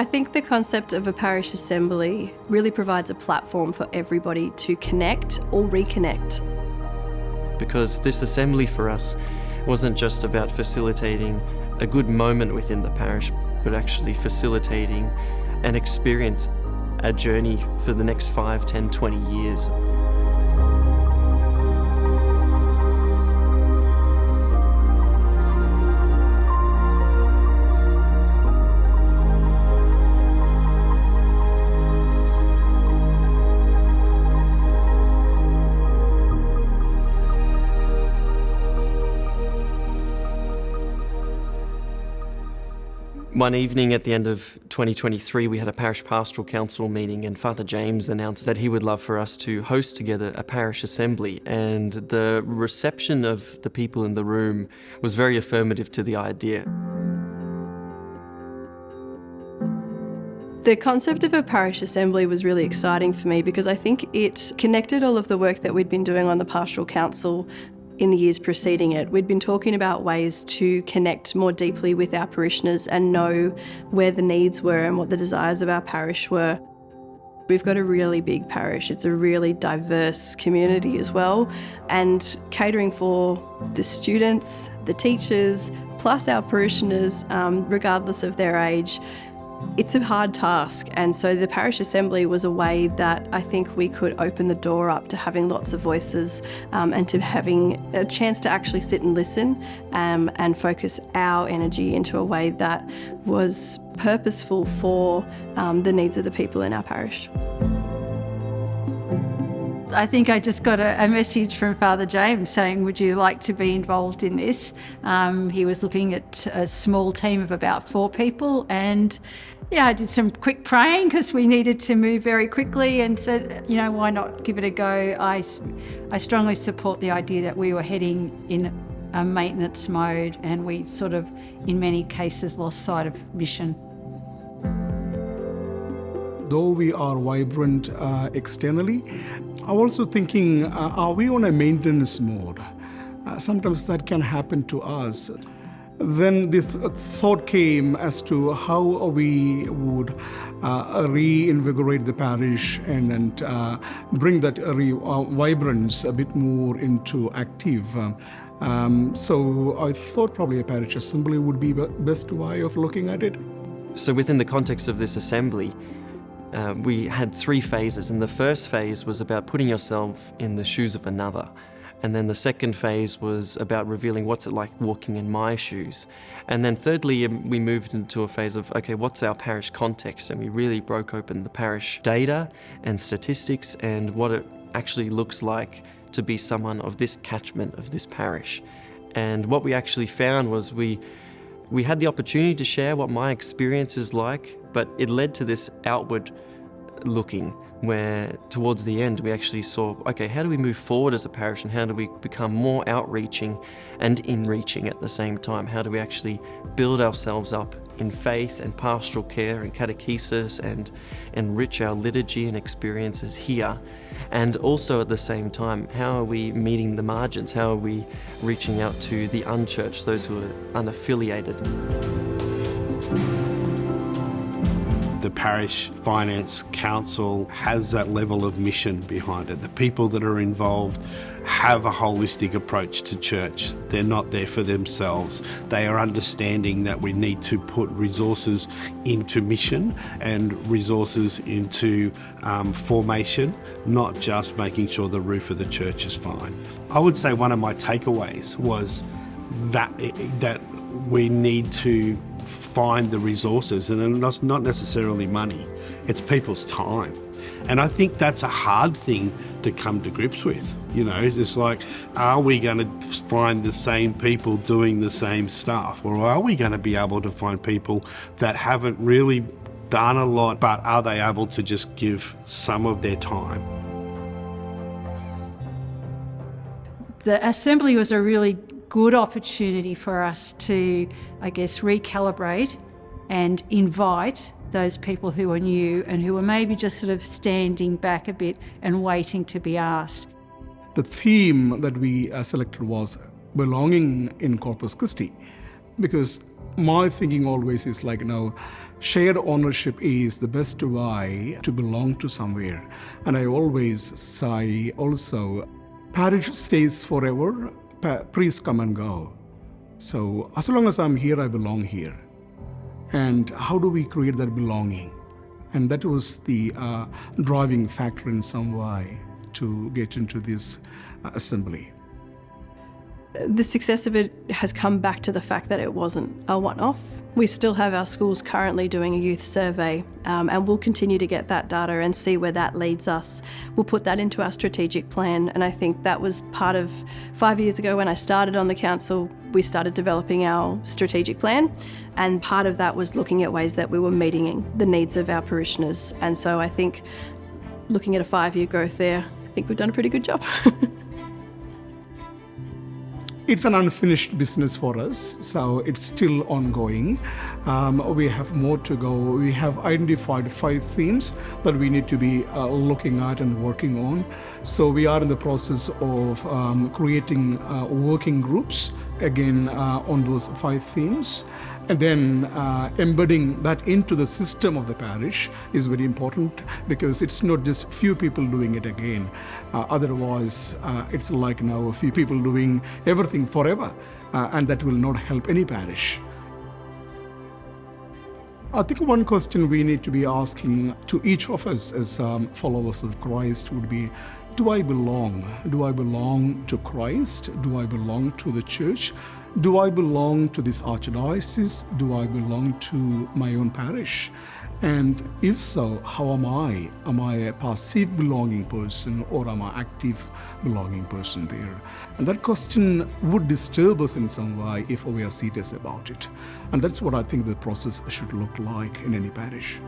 I think the concept of a parish assembly really provides a platform for everybody to connect or reconnect. Because this assembly for us wasn't just about facilitating a good moment within the parish, but actually facilitating an experience, a journey for the next 5, 10, 20 years. One evening at the end of 2023, we had a parish pastoral council meeting, and Father James announced that he would love for us to host together a parish assembly, and the reception of the people in the room was very affirmative to the idea. The concept of a parish assembly was really exciting for me because I think it connected all of the work that we'd been doing on the pastoral council in the years preceding it. We'd been talking about ways to connect more deeply with our parishioners and know where the needs were and what the desires of our parish were. We've got a really big parish. It's a really diverse community as well, and catering for the students, the teachers, plus our parishioners, regardless of their age, it's a hard task. And so the parish assembly was a way that I think we could open the door up to having lots of voices and to having a chance to actually sit and listen and focus our energy into a way that was purposeful for the needs of the people in our parish. I think I just got a message from Father James saying, would you like to be involved in this? He was looking at a small team of about 4 people, and I did some quick praying because we needed to move very quickly, and said, why not give it a go? I strongly support the idea that we were heading in a maintenance mode, and we sort of, in many cases, lost sight of mission. Though we are vibrant externally, I'm also thinking, are we on a maintenance mode? Sometimes that can happen to us. Then the thought came as to how we would reinvigorate the parish and bring that vibrance a bit more into active. So I thought probably a parish assembly would be the best way of looking at it. So within the context of this assembly, we had 3 phases, and the first phase was about putting yourself in the shoes of another. And then the second phase was about revealing what's it like walking in my shoes. And then thirdly, we moved into a phase of, okay, what's our parish context? And we really broke open the parish data and statistics and what it actually looks like to be someone of this catchment of this parish. And what we actually found was we had the opportunity to share what my experience is like, but it led to this outward looking where towards the end we actually saw, okay, how do we move forward as a parish, and how do we become more outreaching and in-reaching at the same time? How do we actually build ourselves up in faith and pastoral care and catechesis and enrich our liturgy and experiences here? And also at the same time, how are we meeting the margins? How are we reaching out to the unchurched, those who are unaffiliated? The Parish Finance Council has that level of mission behind it. The people that are involved have a holistic approach to church. They're not there for themselves. They are understanding that we need to put resources into mission and resources into formation, not just making sure the roof of the church is fine. I would say one of my takeaways was that we need to find the resources, and it's not necessarily money, it's people's time. And I think that's a hard thing to come to grips with. It's like, are we going to find the same people doing the same stuff? Or are we going to be able to find people that haven't really done a lot, but are they able to just give some of their time? The assembly was a really good opportunity for us to, recalibrate and invite those people who are new and who are maybe just sort of standing back a bit and waiting to be asked. The theme that we selected was belonging in Corpus Christi. because my thinking always is like, shared ownership is the best way to belong to somewhere. And I always say also, parish stays forever, priests come and go. So as long as I'm here, I belong here. And how do we create that belonging? And that was the driving factor in some way to get into this assembly. The success of it has come back to the fact that it wasn't a one-off. We still have our schools currently doing a youth survey, and we'll continue to get that data and see where that leads us. We'll put that into our strategic plan, and I think that was part of 5 years ago when I started on the council. We started developing our strategic plan, and part of that was looking at ways that we were meeting the needs of our parishioners. And so I think looking at a 5-year growth there, I think we've done a pretty good job. It's an unfinished business for us, so it's still ongoing. We have more to go. We have identified 5 themes that we need to be looking at and working on. So we are in the process of creating working groups, again, on those 5 themes. And then embedding that into the system of the parish is very important, because it's not just few people doing it again. Otherwise, it's like now a few people doing everything forever, and that will not help any parish. I think one question we need to be asking to each of us as followers of Christ would be, do I belong? Do I belong to Christ? Do I belong to the church? Do I belong to this archdiocese? Do I belong to my own parish? And if so, how am I? Am I a passive belonging person, or am I an active belonging person there? And that question would disturb us in some way if we are serious about it. And that's what I think the process should look like in any parish.